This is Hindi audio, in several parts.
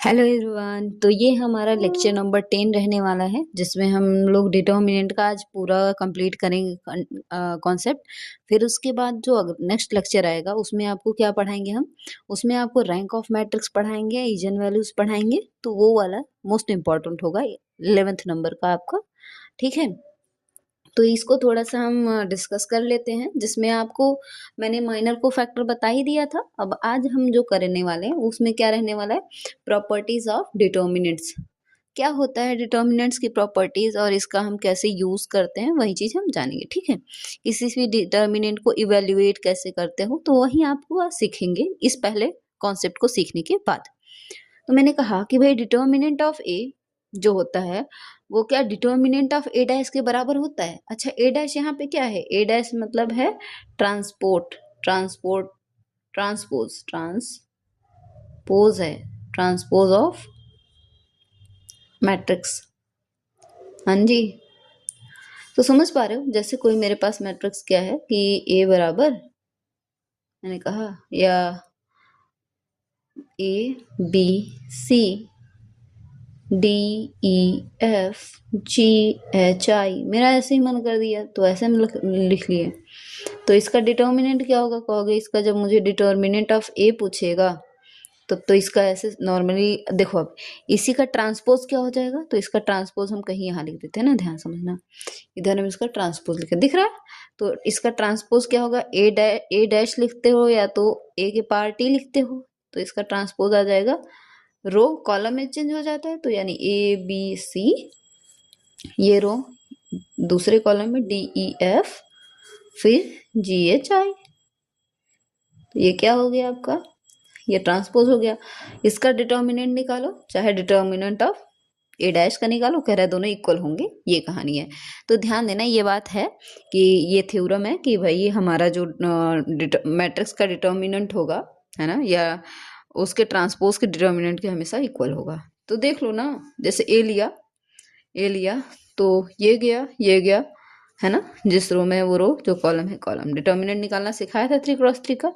Hello everyone. तो ये हमारा लेक्चर नंबर 10 रहने वाला है, जिसमें हम लोग डिटर्मिनेंट का आज पूरा कंप्लीट करेंगे कॉन्सेप्ट। फिर उसके बाद जो नेक्स्ट लेक्चर आएगा उसमें आपको क्या पढ़ाएंगे हम, उसमें आपको रैंक ऑफ मैट्रिक्स पढ़ाएंगे, इजन वैल्यूज पढ़ाएंगे। तो वो वाला मोस्ट इम्पॉर्टेंट होगा 11th नंबर का आपका। ठीक है, तो इसको थोड़ा सा हम डिस्कस कर लेते हैं, जिसमें आपको मैंने माइनर को फैक्टर बता ही दिया था। अब आज हम जो करने वाले हैं उसमें क्या रहने वाला है, प्रॉपर्टीज ऑफ डिटर्मिनेंट्स। क्या होता है डिटर्मिनेंट्स की प्रॉपर्टीज और इसका हम कैसे यूज करते हैं, वही चीज हम जानेंगे। ठीक है, किसी भी डिटर्मिनेंट को इवेल्युएट कैसे करते हो तो वही आपको सीखेंगे इस पहले कॉन्सेप्ट को सीखने के बाद। तो मैंने कहा कि भाई डिटर्मिनेंट ऑफ ए जो होता है वो क्या डिटर्मिनेंट ऑफ ए डैश के बराबर होता है। अच्छा, ए डैश यहाँ पे क्या है, ए डैश मतलब है ट्रांसपोर्ट, ट्रांसपोर्ट, ट्रांसपोज है, ट्रांसपोज ऑफ मैट्रिक्स। हाँ जी, तो समझ पा रहे हो, जैसे कोई मेरे पास मैट्रिक्स क्या है कि ए बराबर, मैंने कहा या A B C D E F G H I, मेरा ऐसे ही मन कर दिया तो ऐसे में लिख लिए। तो इसका डिटर्मिनेंट क्या होगा, कहोगे इसका जब मुझे डिटर्मिनेंट ऑफ ए पूछेगा तब तो इसका ऐसे नॉर्मली देखो। अब इसी का ट्रांसपोज क्या हो जाएगा, तो इसका ट्रांसपोज हम कहीं यहाँ लिख देते हैं ना, ध्यान समझना। इधर हम इसका ट्रांसपोज लिखे, दिख रहा है। तो इसका ट्रांसपोज क्या होगा, ए डैश लिखते हो या तो ए के पार टी लिखते हो, तो इसका ट्रांसपोज आ जाएगा, रो कॉलम में चेंज हो जाता है, तो यानी ए बी सी, ये रो दूसरे कॉलम में डी ई एफ, फिर जी एच आई। तो ये क्या हो गया आपका, ये ट्रांसपोज हो गया। इसका डिटर्मिनेंट निकालो, चाहे डिटर्मिनेंट ऑफ ए डैश का निकालो, कह रहा है दोनों इक्वल होंगे, ये कहानी है। तो ध्यान देना, ये बात है कि ये थ्योरम है कि भाई हमारा जो मैट्रिक्स का डिटर्मिनेंट होगा, है ना, या उसके ट्रांसपोज के डिटर्मिनेंट के हमेशा इक्वल होगा। तो देख लो ना, जैसे ए लिया तो ये गया, है ना, जिस रो में है वो रो, जो कॉलम है कॉलम। डिटर्मिनेंट निकालना सिखाया था 3x3 का,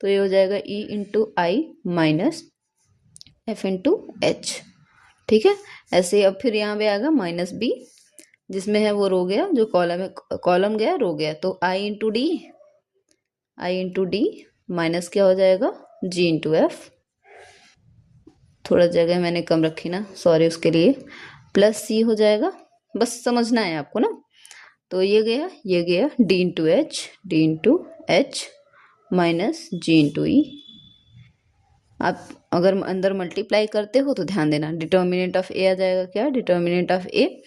तो ये हो जाएगा ई इंटू आई माइनस एफ इंटू एच। ठीक है, ऐसे अब फिर यहाँ पे आएगा माइनस बी, जिसमें है वो रो गया, जो कॉलम है कॉलम गया, रो गया, तो आई इंटू डी माइनस क्या हो जाएगा, जी इंटू एफ। थोड़ा जगह मैंने कम रखी ना, सॉरी उसके लिए, प्लस सी हो जाएगा, बस समझना है आपको ना। तो ये गया डी इंटू एच माइनस जी इंटू ई। आप अगर अंदर मल्टीप्लाई करते हो तो ध्यान देना, डिटर्मिनेंट ऑफ ए आ जाएगा क्या, डिटर्मिनेंट ऑफ ए,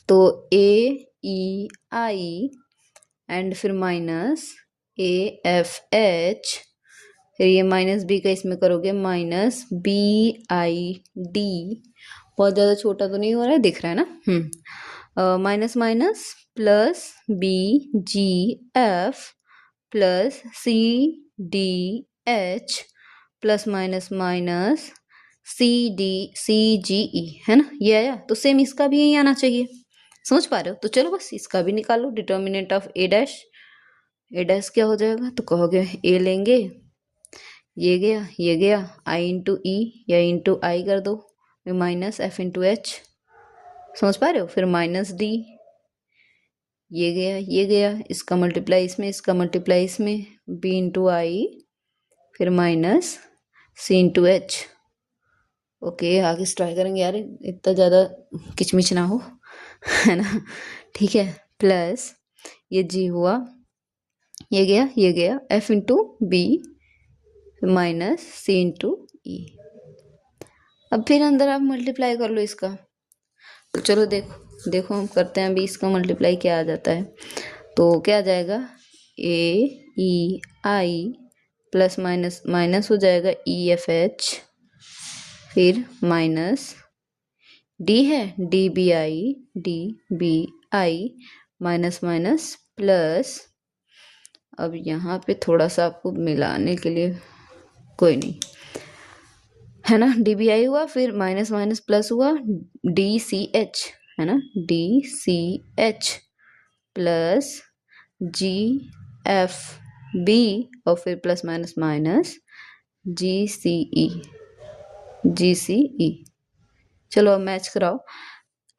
तो ए ई आई एंड फिर माइनस ए एफ एच, फिर ये माइनस बी का इसमें करोगे माइनस बी आई डी। बहुत ज़्यादा छोटा तो नहीं हो रहा है, दिख रहा है ना। Minus minus plus B G F plus C D H plus minus minus C G E, है ना, ये आया। तो सेम इसका भी यही आना चाहिए, समझ पा रहे हो। तो चलो बस इसका भी निकालो, डिटर्मिनेंट ऑफ ए डैश क्या हो जाएगा, तो कहोगे ए लेंगे, ये गया आई इंटू ई या इंटू आई कर दो, माइनस एफ इंटू एच, समझ पा रहे हो। फिर माइनस डी, ये गया, इसका मल्टीप्लाई इसमें, इसका मल्टीप्लाई इसमें, बी इंटू आई, फिर माइनस सी इंटू एच। ओके, आगे ट्राई करेंगे यार, इतना ज़्यादा किचमिच ना हो, है ना। ठीक है, प्लस ये जी हुआ, ये गया एफ इंटू बी माइनस सी इंटू ई। अब फिर अंदर आप मल्टीप्लाई कर लो इसका। तो चलो देखो हम करते हैं अभी, इसका मल्टीप्लाई क्या आ जाता है। तो क्या आ जाएगा, A E I plus minus minus हो जाएगा ई एफ एच, फिर माइनस डी है D B I minus minus plus, अब यहाँ पे थोड़ा सा आपको मिलाने के लिए, कोई नहीं, है ना, डी बी आई हुआ, फिर माइनस माइनस प्लस हुआ, डी सी एच, है ना, डी सी एच प्लस जी एफ बी, और फिर प्लस माइनस माइनस जी सी ई। GCE। चलो अब मैच कराओ,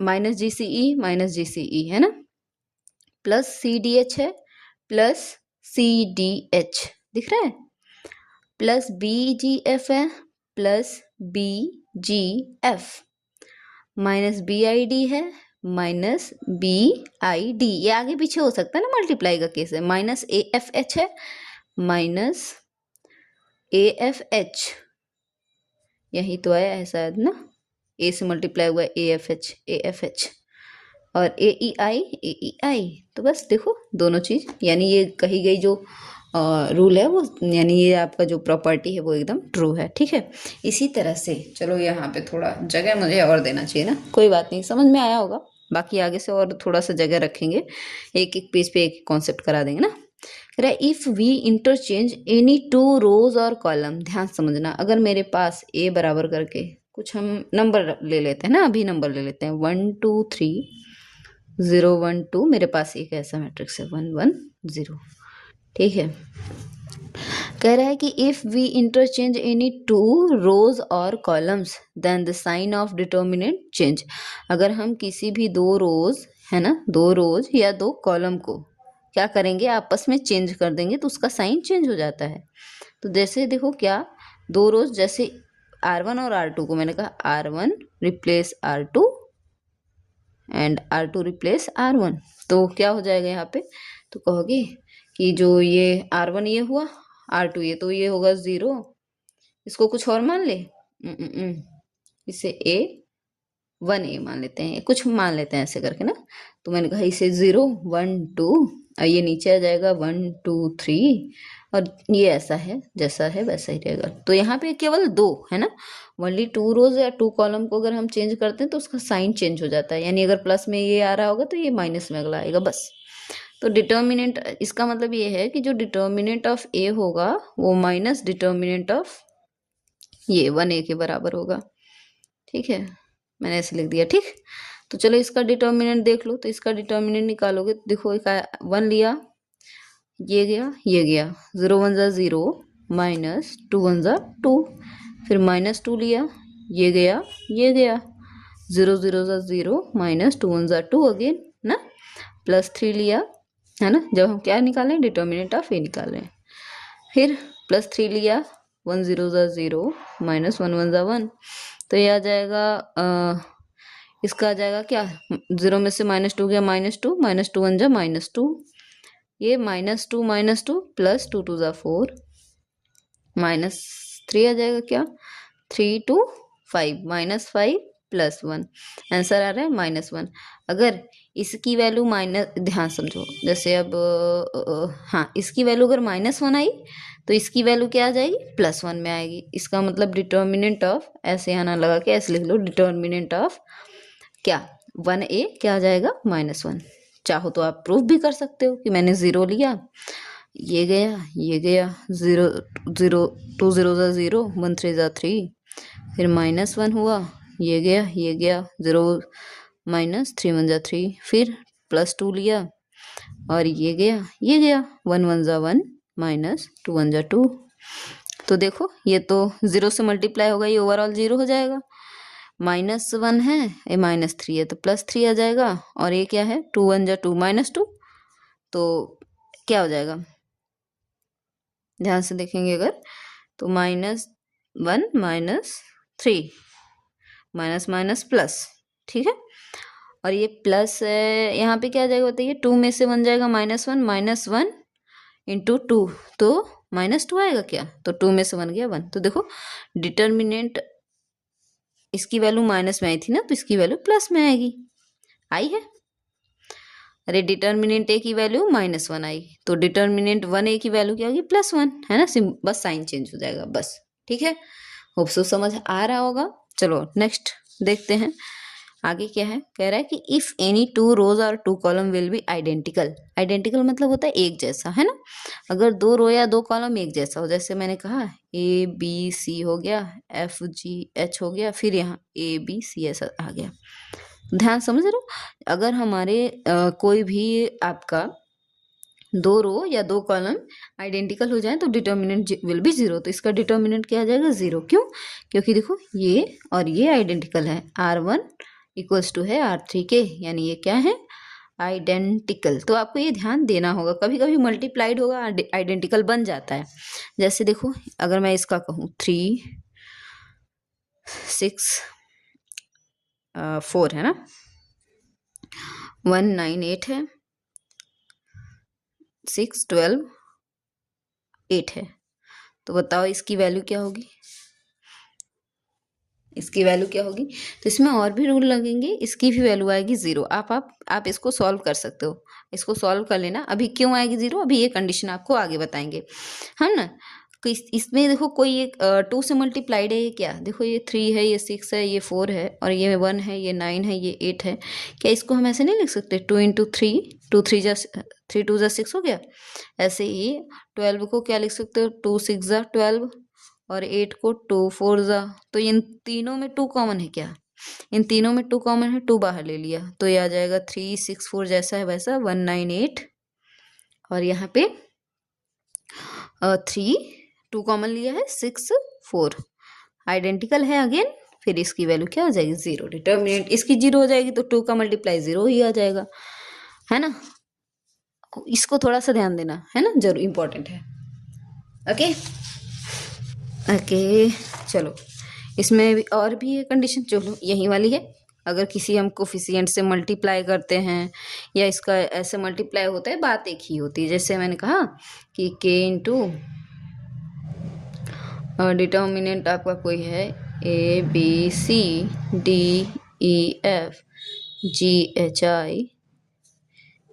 माइनस GCE है ना, प्लस CDH है, प्लस CDH दिख रहा है, प्लस BGF है, प्लस BGF, माइनस BID है, माइनस BID, ये आगे पीछे हो सकता है ना, मल्टीप्लाई का केस है, माइनस AFH है, माइनस AFH, यही तो आया है शायद ना, A से मल्टीप्लाई हुआ AFH, और AEI, तो बस देखो दोनों चीज, यानी ये कही गई जो रूल है वो, यानी ये आपका जो प्रॉपर्टी है वो एकदम ट्रू है, ठीक है। इसी तरह से चलो यहाँ पे थोड़ा जगह मुझे और देना चाहिए ना, कोई बात नहीं, समझ में आया होगा, बाकी आगे से और थोड़ा सा जगह रखेंगे, एक एक पेज पे एक कॉन्सेप्ट करा देंगे ना। If we interchange any two rows और कॉलम, ध्यान समझना, अगर मेरे पास ए बराबर करके कुछ हम नंबर ले लेते हैं ना, अभी नंबर ले लेते हैं 1 2 3 0 1 2, मेरे पास एक ऐसा मैट्रिक्स है 1 1 0, ठीक है। कह रहा है कि if we interchange any two rows और columns then the sign of determinant change, अगर हम किसी भी दो रोज है ना, दो रोज या दो कॉलम को क्या करेंगे, आपस में चेंज कर देंगे तो उसका साइन चेंज हो जाता है। तो जैसे देखो क्या, दो रोज जैसे R1 और R2 को मैंने कहा R1 replace R2 and R2 replace R1, तो क्या हो जाएगा यहाँ पे, तो कहोगे कि जो ये R1 ये हुआ, R2 ये, तो ये होगा 0, इसको कुछ और मान ले, इसे A1A मान लेते हैं, कुछ मान लेते हैं ऐसे करके ना, तो मैंने कहा इसे 0 1 2, और ये नीचे आ जाएगा 1 2 3, और ये ऐसा है जैसा है वैसा ही रहेगा। तो यहाँ पे केवल दो है ना, ओनली टू रोज या टू कॉलम को अगर हम चेंज करते हैं तो उसका साइन चेंज हो जाता है, यानी अगर प्लस में ये आ रहा होगा तो ये माइनस में अगला आएगा, बस। तो डिटर्मिनेंट, इसका मतलब ये है कि जो डिटर्मिनेंट ऑफ ए होगा वो माइनस डिटर्मिनेंट ऑफ ये 1A के बराबर होगा, ठीक है, मैंने ऐसे लिख दिया, ठीक। तो चलो इसका डिटर्मिनेंट देख लो, तो इसका डिटर्मिनेंट निकालोगे तो देखो, एक 1 लिया, ये गया, ये गया, 0 1 जा 0, माइनस 2 1 जा 2, फिर माइनस 2 लिया, ये गया, ये गया, 0 0 जा 0, माइनस 2 1 जा 2 अगेन ना, प्लस 3 लिया है ना, जब हम क्या निकाल रहे हैं, डिटर्मिनेंट ऑफ ए निकाल रहे हैं, फिर प्लस 3 लिया, 1 0 जा 0, माइनस 1 1 जा 1, तो ये आ जाएगा इसका आ जाएगा क्या, 0 में से -2 गया, -2, -2 1 जा -2, ये -2 प्लस 2 2 जा 4, -3 आ जाएगा क्या, 3 2 5, -5 प्लस 1, आंसर आ रहा है -1। अगर इसकी वैल्यू माइनस, ध्यान समझो, जैसे अब हाँ, इसकी वैल्यू अगर -1 आई तो इसकी वैल्यू क्या आ जाएगी, +1 में आएगी, इसका मतलब डिटर्मिनेंट ऑफ, ऐसे यहाँ ना लगा के ऐसे लिख लो, डिटर्मिनेंट ऑफ क्या 1A क्या आ जाएगा -1। चाहो तो आप प्रूफ भी कर सकते हो कि मैंने 0 लिया, ये गया, ये गया, 0 0 2 0 जा 0, 1 3 जा 3, फिर -1 हुआ, ये गया, ये गया, 0 माइनस 3 1 जा 3, फिर +2 लिया, और ये गया, ये गया, 1 1 जा 1, माइनस 2 1 जा 2, तो देखो ये तो 0 से मल्टीप्लाई होगा, ये ओवरऑल 0 हो जाएगा, -1 है, ये -3 है, तो +3 आ जाएगा, और ये क्या है, 2 1 जा 2, -2, तो क्या हो जाएगा, ध्यान से देखेंगे अगर, तो -1 -3, माइनस माइनस प्लस, ठीक है, और ये प्लस यहाँ पे क्या आ जाएगा बताइए, 2 में से 1 जाएगा -1 इंटू 2, तो -2 आएगा क्या, तो 2 में से 1 गया 1, तो देखो डिटर्मिनेंट, इसकी वैल्यू माइनस में आई थी ना, तो इसकी वैल्यू प्लस में आएगी, आई है, अरे डिटर्मिनेंट ए की वैल्यू -1 आई, तो डिटर्मिनेंट 1A की वैल्यू क्या होगी, +1 है ना, बस साइन चेंज हो जाएगा, बस, ठीक है, होप सो समझ आ रहा होगा। चलो नेक्स्ट देखते हैं, आगे क्या है, कह रहा है कि इफ एनी टू रोज और two column will be identical, identical मतलब होता है एक जैसा, है ना, अगर दो रो या दो कॉलम एक जैसा हो, जैसे मैंने कहा ABC हो गया, FGH हो गया, फिर यहाँ ABC ऐसा आ गया, ध्यान समझ रहे हो, अगर हमारे कोई भी आपका दो रो या दो कॉलम आइडेंटिकल हो जाए तो डिटर्मिनेंट विल बी जीरो। तो इसका डिटर्मिनेंट क्या आ जाएगा? जीरो। क्यों? क्योंकि देखो ये और ये आइडेंटिकल है, R1 इक्वल्स टू है R3 के, यानी ये क्या है? आइडेंटिकल। तो आपको ये ध्यान देना होगा, कभी कभी मल्टीप्लाइड होगा आइडेंटिकल बन जाता है। जैसे देखो अगर मैं इसका कहूँ 3 6 4 है ना, 1 9 8 है, 6 12 8 है, तो बताओ इसकी वैल्यू क्या होगी? इसकी वैल्यू क्या होगी? तो इसमें और भी रूल लगेंगे, इसकी भी वैल्यू आएगी जीरो। आप इसको सॉल्व कर सकते हो, इसको सॉल्व कर लेना। अभी क्यों आएगी जीरो, अभी ये कंडीशन आपको आगे बताएंगे, है ना। तो इसमें देखो कोई एक 2 से मल्टीप्लाइड है, ये क्या? देखो ये 3 है, ये 6 है, ये 4 है, और ये 1 है, ये 9 है, ये 8 है। क्या इसको हम ऐसे नहीं लिख सकते? 2 इंटू 3, 2 3 जा 3 2 जा 6 हो गया। ऐसे ही 12 को क्या लिख सकते हो? 2 6 जा 12, और 8 को 2 4 जा। तो इन तीनों में 2 कॉमन है क्या? इन तीनों में 2 कॉमन है, 2 बाहर ले लिया तो ये आ जाएगा 3 6 4 जैसा है वैसा 1 9 8, और यहाँ पे 3 2 कॉमन लिया है 6 4, आइडेंटिकल है अगेन। फिर इसकी वैल्यू क्या हो जाएगी? जीरो। डिटर्मिनेंट इसकी जीरो हो जाएगी तो 2 का मल्टीप्लाई जीरो ही आ जाएगा, है ना। इसको थोड़ा सा ध्यान देना, है ना, जरूर इंपॉर्टेंट है। ओके ओके, चलो इसमें भी और भी है कंडीशन, चलो यही वाली है। अगर किसी हम कोफिशिएंट से मल्टीप्लाई करते हैं या इसका ऐसे मल्टीप्लाई होता है, बात एक ही होती है। जैसे मैंने कहा कि k इंटू डिटर्मिनेंट आपका कोई है ABCDEFGHI,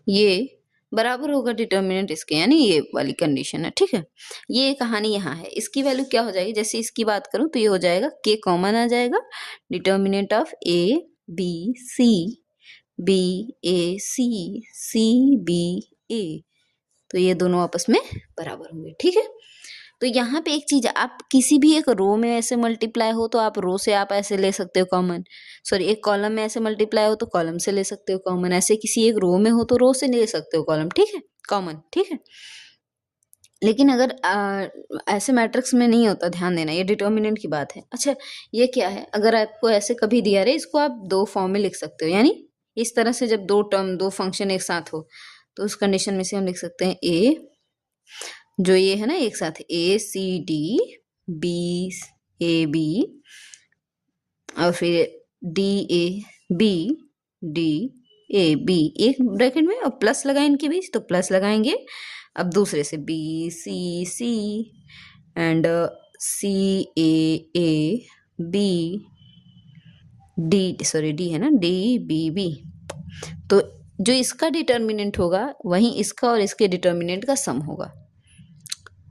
ये बराबर होगा डिटर्मिनेंट इसके, यानी ये वाली कंडीशन है, ठीक है। ये कहानी यहाँ है। इसकी वैल्यू क्या हो जाएगी? जैसे इसकी बात करूँ तो ये हो जाएगा k कॉमन आ जाएगा, डिटर्मिनेंट ऑफ ABCBACCBA, तो ये दोनों आपस में बराबर होंगे, ठीक है। तो यहाँ पे एक चीज, आप किसी भी एक रो में ऐसे मल्टीप्लाई हो तो आप रो से आप ऐसे ले सकते हो कॉमन, सॉरी एक कॉलम में ऐसे मल्टीप्लाई हो तो कॉलम से ले सकते हो कॉमन, ऐसे किसी एक रो में हो तो रो से ले सकते हो कॉलम, ठीक है, कॉमन, ठीक है। लेकिन अगर ऐसे मैट्रिक्स में नहीं होता, ध्यान देना, ये डिटर्मिनेंट की बात है। अच्छा ये क्या है, अगर आपको ऐसे कभी दिया रहे, इसको आप दो फॉर्म में लिख सकते हो, यानी इस तरह से जब दो टर्म दो फंक्शन एक साथ हो तो उस कंडीशन में से हम लिख सकते हैं ए, जो ये है ना एक साथ ACD BAB, और फिर DABDAB, एक ब्रैकेट में और प्लस लगाए इनके बीच तो प्लस लगाएंगे। अब दूसरे से BCC and CAAB, sorry D है ना, DBB। तो जो इसका डिटर्मिनेंट होगा वहीं इसका और इसके डिटर्मिनेंट का सम होगा।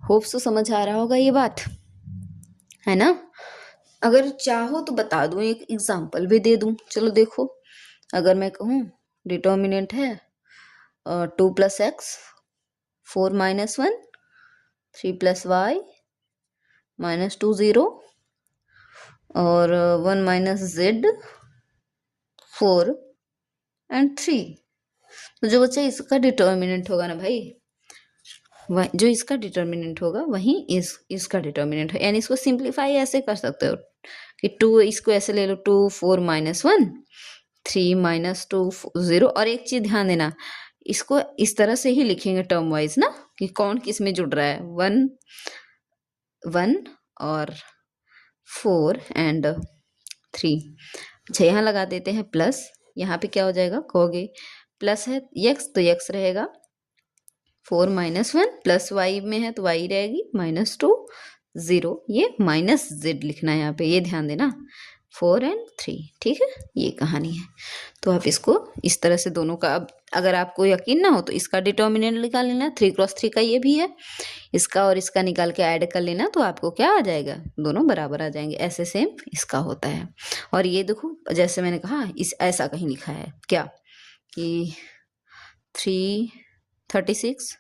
होप्स तो समझ आ रहा होगा ये बात, है ना। अगर चाहो तो बता दूं, एक एग्जांपल भी दे दूं, चलो देखो। अगर मैं कहूँ डिटर्मिनेंट है 2 + x 4 - 1 3 + y -2 0 और 1 - z 4 एंड 3, तो जो बच्चा इसका डिटर्मिनेंट होगा ना भाई, जो इसका डिटर्मिनेंट होगा वहीं इसका डिटर्मिनेंट है। यानी इसको सिंप्लीफाई ऐसे कर सकते हो कि 2, इसको ऐसे ले लो 2 4 - 1 3 - 2 0, और एक चीज ध्यान देना, इसको इस तरह से ही लिखेंगे टर्म वाइज ना, कि कौन किस में जुड़ रहा है, 1 1 और 4 एंड 3। अच्छा यहाँ लगा देते हैं प्लस, यहाँ पे क्या हो जाएगा कहोगे, प्लस है x तो x रहेगा, 4 - 1 प्लस y में है तो y रहेगी -2 0, ये -z लिखना है यहाँ पे, ये ध्यान देना, 4 एंड 3, ठीक है, ये कहानी है। तो आप इसको इस तरह से दोनों का, अब अगर आपको यकीन ना हो तो इसका डिटर्मिनेंट निकाल लेना, 3 × 3 का ये भी है, इसका और इसका निकाल के ऐड कर लेना, तो आपको क्या आ जाएगा, दोनों बराबर आ जाएंगे। ऐसे सेम इसका होता है। और ये देखो जैसे मैंने कहा, इस ऐसा कहीं लिखा है क्या कि 336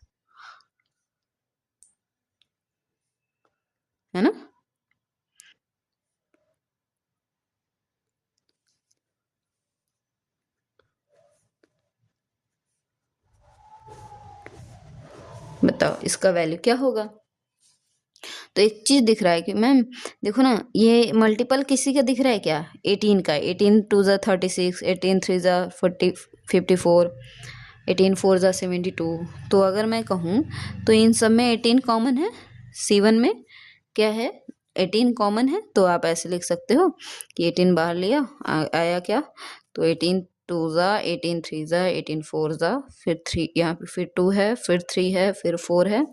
है ना, बताओ इसका वैल्यू क्या होगा। तो एक चीज दिख रहा है कि मैम देखो ना, ये मल्टीपल किसी का दिख रहा है क्या, 18 का। 18 टू ज़ा 36, 18 थ्री ज़ा 54, 18 फोर ज़ा 72। तो अगर मैं कहूँ तो इन सब में 18 कॉमन है, C1 में क्या है 18 कॉमन है। तो आप ऐसे लिख सकते हो कि 18 बाहर लिया, आया क्या, तो 18 टू ज़ा 18 थ्री ज़ा 18 फोर ज़ा, फिर 3 यहाँ पे, फिर 2 है, फिर 3 है, फिर 4 है,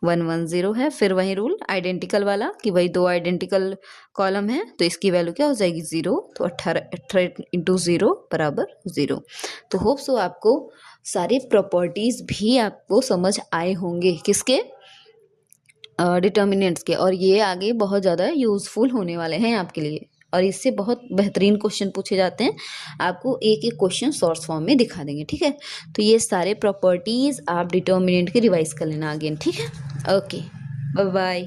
1 1 0 है। फिर वही रूल आइडेंटिकल वाला कि भाई दो आइडेंटिकल कॉलम है तो इसकी वैल्यू क्या हो जाएगी 0। तो 18 इंटू 0 बराबर 0। तो होप सो आपको सारे प्रॉपर्टीज भी आपको समझ आए होंगे किसके, डिटर्मिनेंट्स के। और ये आगे बहुत ज़्यादा यूज़फुल होने वाले हैं आपके लिए, और इससे बहुत बेहतरीन क्वेश्चन पूछे जाते हैं। आपको एक एक क्वेश्चन शॉर्ट फॉर्म में दिखा देंगे, ठीक है। तो ये सारे प्रॉपर्टीज आप डिटर्मिनेंट के रिवाइज कर लेना अगेन, ठीक है। Okay, bye bye.